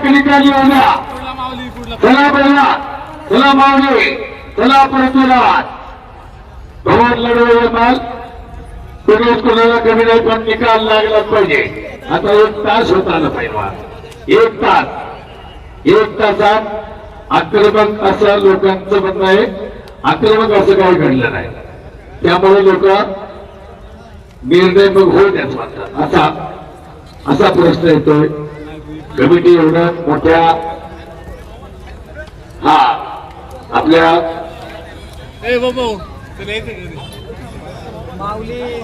क्लिकार येऊ द्या. चला पहिला, चला माऊली, चला पृथ्वीराज. भवन लढवले माल कोणीच कोणाला कमी नाही, पण निकाल लागलाच पाहिजे. आता 1 तास होत आला पाहिजे. 1 तासात आक्रमक असं लोकांचं म्हणणं आहे. आक्रमक असं काही घडलं नाही, त्यामुळे लोक निर्णय मग होईल त्याच म्हणतात. असा प्रश्न येतोय. कमिटी एवढं मोठ्या आपल्या माऊली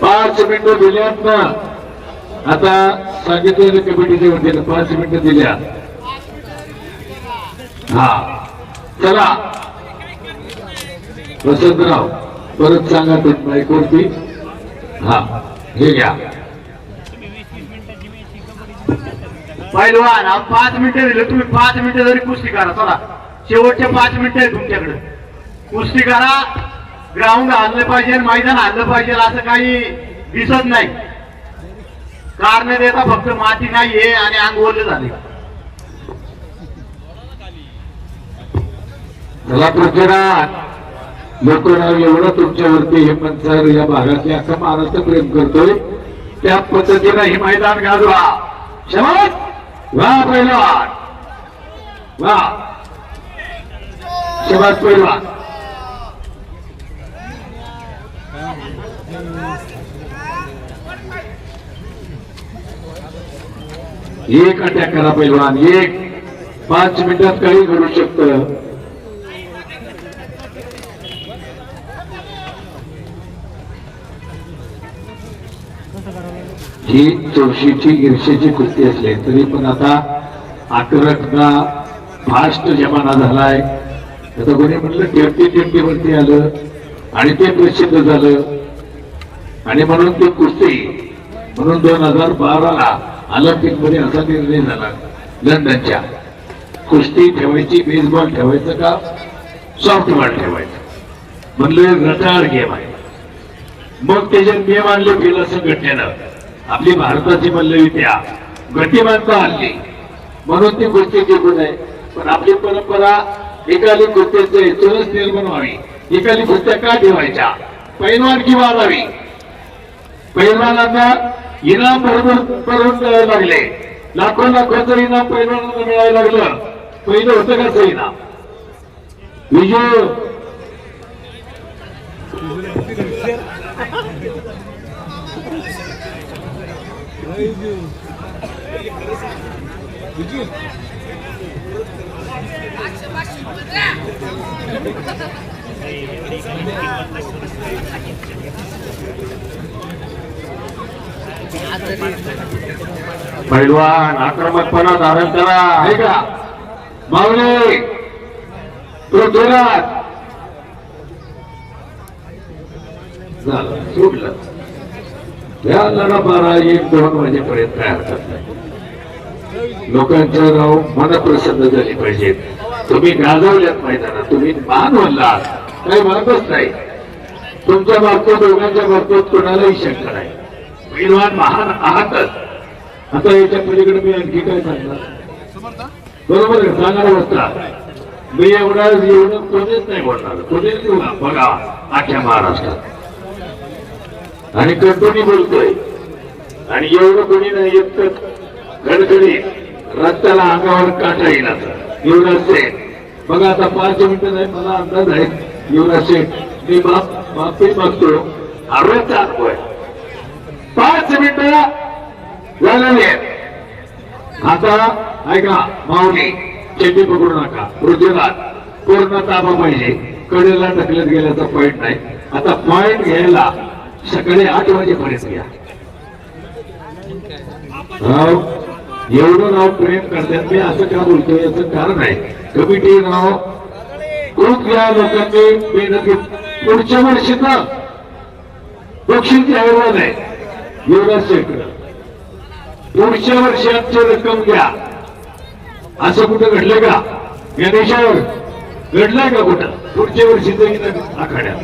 5 मिनिटं दिल्यात ना. आता सांगितलेलं कमिटीच्या वतीनं 5 मिनिटं दिल्या. चला वसंतराव परत सांगा माईकवरती. हे घ्या. पहिलवान 5 मिनिटं दिले तुम्ही. 5 मिनिटं जरी कुस्ती करा. चला शेवटचे 5 मिनिटं आहे तुमच्याकडे. कुस्ती करा. ग्राउंड हल्लं पाहिजे, मैदान हल्लं पाहिजे, असं काही दिसत नाही. कारण देता फक्त माती नाही आहे आणि अंग ओले झाले. चला पृथ्वीराज, लोकराव एवढं तुमच्यावरती हेमंत सर या भागातले अख्खा महाराष्ट्र प्रेम करतोय, त्या पद्धतीनं हे मैदान गाजवा. शबाश. वा पहिलवान, वा शबाश पहिलवान. एक अटॅक करा पहिलवान. 5 मिनिटात काही घडू शकतं. ही 84ची ईर्षेची कुस्ती असली तरी पण आता आक्रमकता फास्ट जमाना झालाय. आता कोणी म्हणलं टी वरती आलं आणि ते प्रसिद्ध झालं आणि म्हणून ती कुस्ती म्हणून 2012ला ऑलिम्पिक मध्ये असा निर्णय झाला लंडनच्या. कुस्ती ठेवायची, बेसबॉल ठेवायचं का सॉफ्टबॉल ठेवायचं, म्हणलं रटाळ गेम आहे. मग त्याच्यात नियम आणले गेलं संघटनेनं. आपली भारताची मल्लविद्या गतिमानता आणली म्हणून ती कुस्ती टिकून आहे. पण आपली परंपरा एकाली कुस्तीचे चुरस निर्माण व्हावी, एकाली कुस्त्या का ठेवायच्या, पैलवानगी वाढावी. पैलवानांना इनाम भरून द्यायला लागले. लाखोचं इनाम पैलवानांना मिळायला लागलं. पहिलं होतं कसं इनाम विजय पैलवान आक्रमकपणा धारण करा. आहे का माऊली पृथ्वीराज? झालं सुटलं. या लढा 12-1-2 वाजेपर्यंत काय हरकत नाही. लोकांच्या राव मन प्रसन्न झाली पाहिजे. तुम्ही गाजवल्यात मैदानात, तुम्ही मान बोललात, काही म्हणतच नाही. तुमच्या बाबतीत दोघांच्या बाबतीत कोणालाही शंका नाही. पैलवान महान आहातच. आता याच्या पलीकडे मी आणखी काय सांगणार? बरोबर आहे, सांगायला बसता मी एवढं कोणीच नाही बोलणार. कोणीच बघा अख्ख्या महाराष्ट्रात आणि कंटोनी बोलतोय आणि एवढं कोणी नाही येत. गडगडी रस्त्याला अंगावर काटा येईल असं युवराज शेठ. बघा आता 5 मिनिटं नाही, मला अंदाज आहे युवराज शेठ मी माफी मागतो. हवेचा अनुभव आहे. 5 मिनिटं झालेली आहेत. आता ऐका माऊली, चेंडी पकडू नका. पृथ्वीराज पूर्ण ताबा पाहिजे. कडेला ढकलत गेल्याचा पॉइंट नाही. आता पॉइंट घ्यायला सकाळी 8 वाजेपर्यंत घ्या. राव एवढं नाव प्रेम करतात. मी असं का बोलतोय याचं कारण आहे. कमिटी नाव खूप या लोकांनी मेहनत. पुढच्या वर्षीचा बक्षीस द्यायला नाही युवराज शेखर. पुढच्या वर्षी आमची रक्कम घ्या. असं कुठं घडलं का या देशावर? घडलंय का कुठं? पुढच्या वर्षी आखाड्यात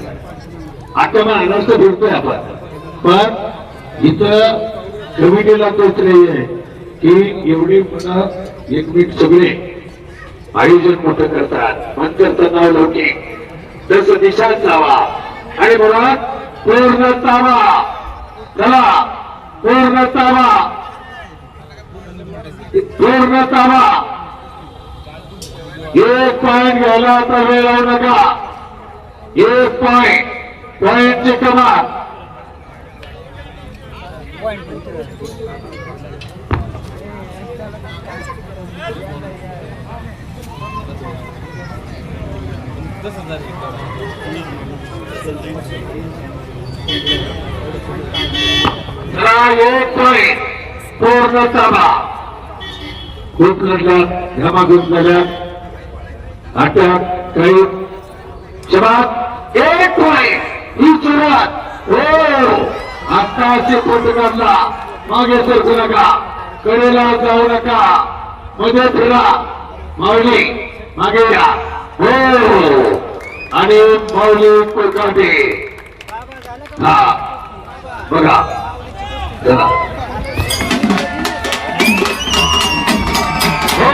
आता महाराष्ट्र फिरतोय आपण, पण इथं कमिटीला तोच नाही आहे की एवढी पुन्हा एक मिनिट सगळे आयोजन मोठं करतात, मन करतात नाव लौकिक तसं दिशात जावा आणि मुळात पूर्णतावा, चला पूर्णतावा, पूर्णतावा. एक पॉइंट घ्यायला आता वेळ लावू नका. एक पॉइंटची कमाल. चला एक पॉइंट पूर्णतावा. खूप लढला, घामाघूम झाल्या, अटक काही शबाद. एक पॉइंट ही सुरुवात. हो आता असे फोटो काढला, मागे सरकू नका, कडेला जाऊ नका, मध्ये फिरा, माऊली मागे या. हो आणि माऊली कोलकाते. हा बघा चला. हो